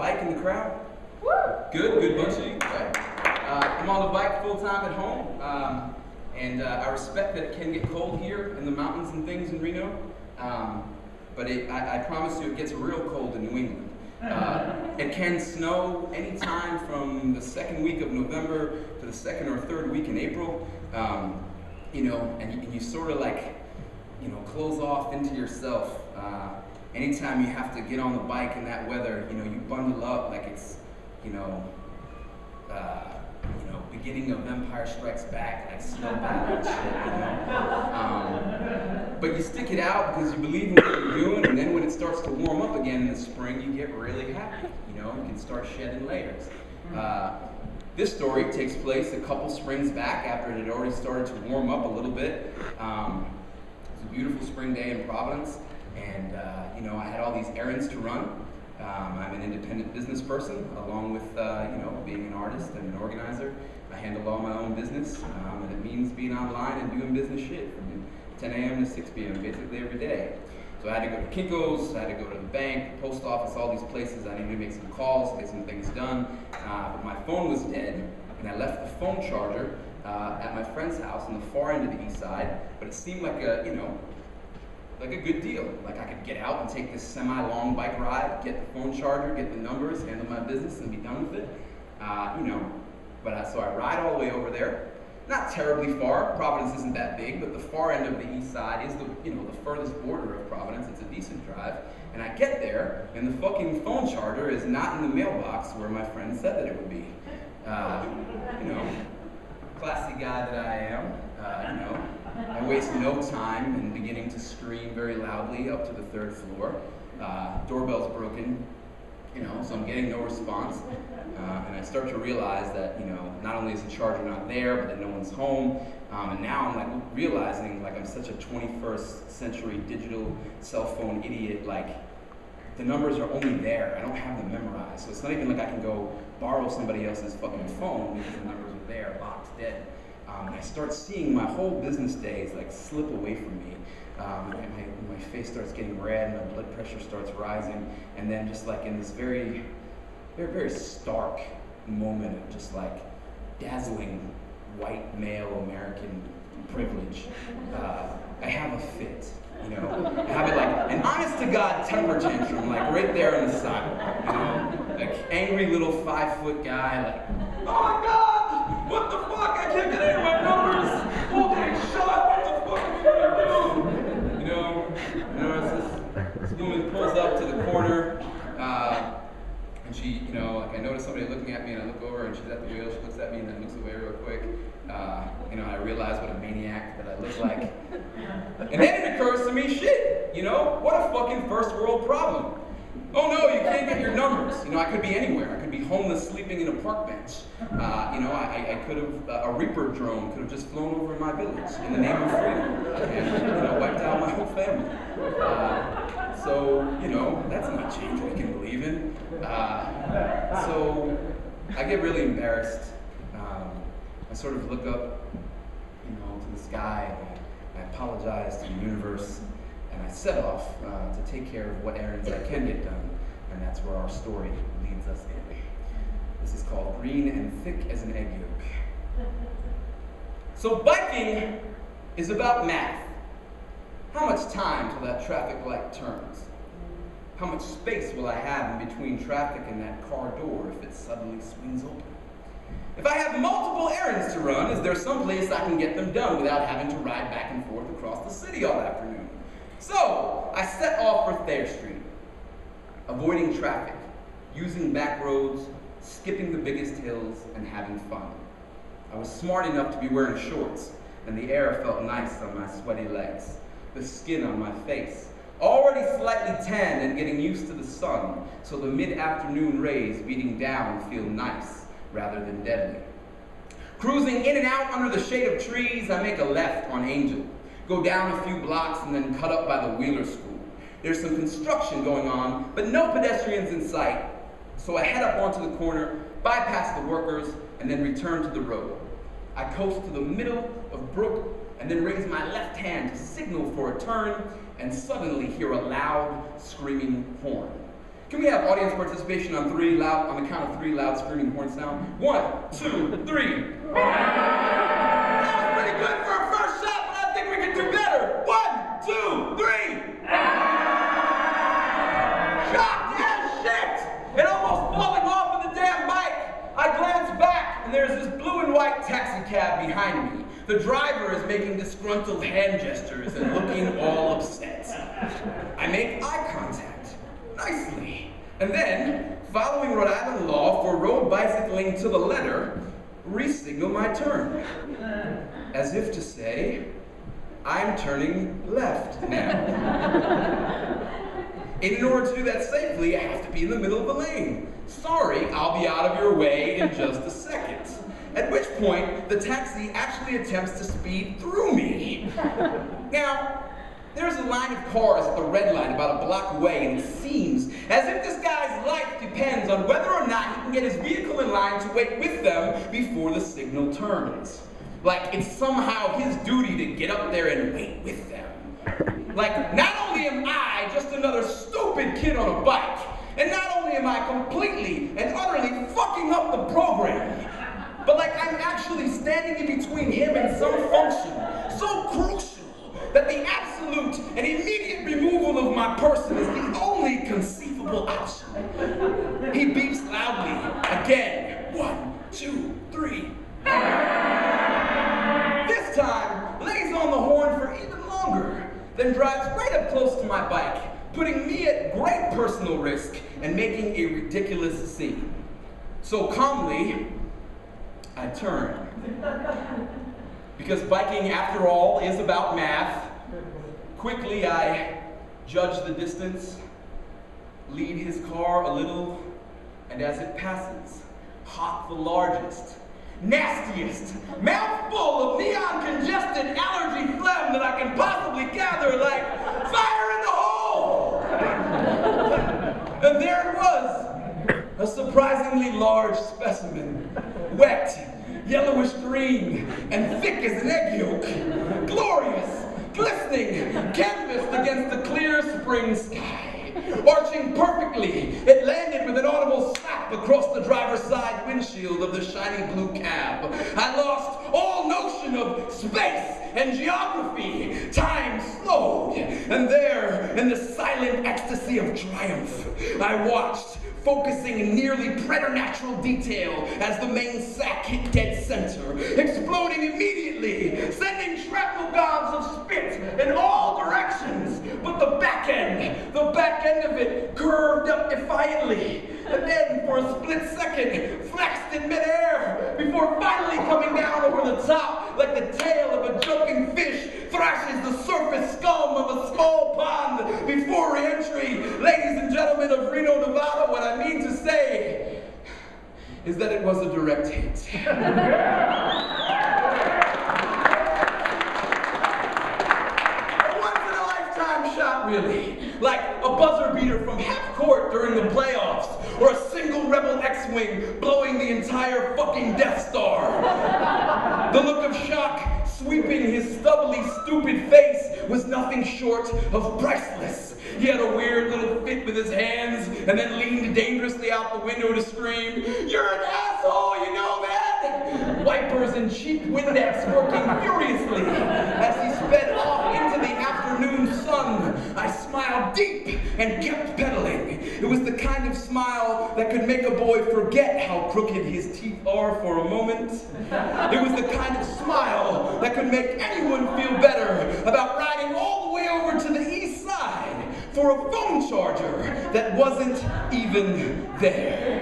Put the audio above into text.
bike in the crowd? Woo! Good bunch of you. Right? I'm on the bike full-time at home, and I respect that it can get cold here in the mountains and things in Reno, but I promise you it gets real cold in New England. It can snow anytime from the second week of November to the second or third week in April, you know, and you sort of like, you know, close off into yourself. Anytime you have to get on the bike in that weather, you know, you bundle up like it's, you know, beginning of Empire Strikes Back, like snow battle and shit, you know. But you stick it out because you believe in what you're doing, and then when it starts to warm up again in the spring, you get really happy, you know, you can start shedding layers. This story takes place a couple springs back after it had already started to warm up a little bit. It was a beautiful spring day in Providence, and you know, I had all these errands to run. I'm an independent business person, along with you know, being an artist and an organizer. I handle all my own business, and it means being online and doing business shit from 10 a.m. to 6 p.m. basically every day. So I had to go to Kinko's, I had to go to the bank, the post office, all these places. I needed to make some calls, get some things done. But my phone was dead, and I left the phone charger at my friend's house on the far end of the east side. But it seemed like a, you know, like a good deal. Like I could get out and take this semi-long bike ride, get the phone charger, get the numbers, handle my business, and be done with it. You know, but so I ride all the way over there. Not terribly far. Providence isn't that big, but the far end of the east side is the, you know, the furthest border of Providence. It's a decent drive. And I get there, and the fucking phone charger is not in the mailbox where my friend said that it would be. You know, classy guy that I am, you know, I waste no time in beginning to scream very loudly up to the third floor. Doorbell's broken, you know, so I'm getting no response. And I start to realize that, you know, not only is the charger not there, but that no one's home. And now I'm like realizing like I'm such a 21st century digital cell phone idiot, like the numbers are only there. I don't have them memorized. So it's not even like I can go borrow somebody else's fucking phone because the numbers are there, locked, dead. And I start seeing my whole business days like slip away from me. My face starts getting red, my blood pressure starts rising, and then just like in this very stark moment of just like dazzling white male American privilege, I have a fit, you know? I have it like an honest to God temper tantrum, like right there on the sidewalk, you know? Like angry little 5-foot guy, like, oh my God, what the fuck? I can't get any of my numbers. Oh, they shot. What the fuck am I gonna do? You know, as this woman pulls up to the corner, and she, you know, like I notice somebody looking at me, and I look over, and she's at the wheel. She looks at me, and then looks away real quick. You know, I realize what a maniac that I look like. And then it occurs to me, shit, you know, what a fucking first world problem. Oh no, you can't get your numbers. You know, I could be anywhere. I could be homeless sleeping in a park bench. You know, I could have, a Reaper drone could have just flown over my village in the name of freedom and, you know, wiped out my whole family. So, you know, that's not change we can believe in. So I get really embarrassed. I sort of look up, you know, to the sky, and I apologize to the universe, and I set off to take care of what errands I can get done, and that's where our story leads us in. This is called Green and Thick as an Egg Yolk. So biking is about math. How much time till that traffic light turns? How much space will I have in between traffic and that car door if it suddenly swings open? If I have multiple errands to run, is there some place I can get them done without having to ride back and forth across the city all afternoon? So I set off for Thayer Street, avoiding traffic, using back roads, skipping the biggest hills, and having fun. I was smart enough to be wearing shorts, and the air felt nice on my sweaty legs, the skin on my face, already slightly tanned and getting used to the sun, so the mid-afternoon rays beating down feel nice rather than deadly. Cruising in and out under the shade of trees, I make a left on Angel, go down a few blocks, and then cut up by the Wheeler School. There's some construction going on, but no pedestrians in sight, so I head up onto the corner, bypass the workers, and then return to the road. I coast to the middle of Brook, and then raise my left hand to signal for a turn, and suddenly hear a loud, screaming horn. Can we have audience participation on the count of three, loud screaming horn sound? 1, 2, 3. That was pretty good for a first shot, but I think we can do better. 1, 2, 3. Shocked as shit! And almost falling off of the damn bike. I glance back, and there's this blue and white taxi cab behind me. The driver is making disgruntled hand gestures and looking all upset. I make eye contact, nicely, and then, following Rhode Island law for road bicycling to the letter, re-signal my turn. As if to say, I'm turning left now. And in order to do that safely, I have to be in the middle of the lane. Sorry, I'll be out of your way in just a second. At which point, the taxi actually attempts to speed through me. Now, there's a line of cars at the red light about a block away, and it seems as if this guy's life depends on whether or not he can get his vehicle in line to wait with them before the signal turns. Like it's somehow his duty to get up there and wait with them. Like, not only am I just another stupid kid on a bike, and not only am I completely and utterly fucking up the program, but like I'm actually standing in between him and some function so crucial that the absolute and immediate removal of my person is the only conceivable option. He beeps loudly, again. 1, 2, 3. This time, lays on the horn for even longer, then drives right up close to my bike, putting me at great personal risk and making a ridiculous scene. So calmly, I turn. Because biking, after all, is about math. Quickly, I judge the distance, lead his car a little, and as it passes, hawk the largest, nastiest, mouthful of neon-congested allergy phlegm that I can possibly gather, like fire in the hole! And there it was, a surprisingly large specimen, wet, yellowish green, and thick as an egg yolk, glorious, glistening, canvassed against the clear spring sky. Arching perfectly, it landed with an audible slap across the driver's side windshield of the shiny blue cab. I lost all notion of space and geography. Time slowed, and there, in the silent ecstasy of triumph, I watched, focusing in nearly preternatural detail as the main sack hit dead center, exploding immediately, sending shrapnel gobs of spit in all directions. But the back end of it curved up defiantly, and then for a split second flexed in midair before finally coming down over the top like the tail of a joking fish thrashes the surface scum of a small pond before re-entry. Ladies and gentlemen of Reno, Nevada, what I mean to say is that it was a direct hit. A once-in-a-lifetime shot, really. Like a buzzer beater from half court during the playoffs, or a single Rebel X-Wing blowing the entire fucking Death Star. The look of shock sweeping his stubbly, stupid face was nothing short of priceless. He had a weird little fit with his hands, and then leaned dangerously out the window to scream, "You're an asshole, you know that?" Wipers and cheap Windex working furiously as he sped off into the afternoon sun. I smiled deep and kept pedaling. It was the kind of smile that could make a boy forget how crooked his teeth are for a moment. It was the kind of smile that could make anyone feel better about riding all the way over to the east side for a phone charger that wasn't even there.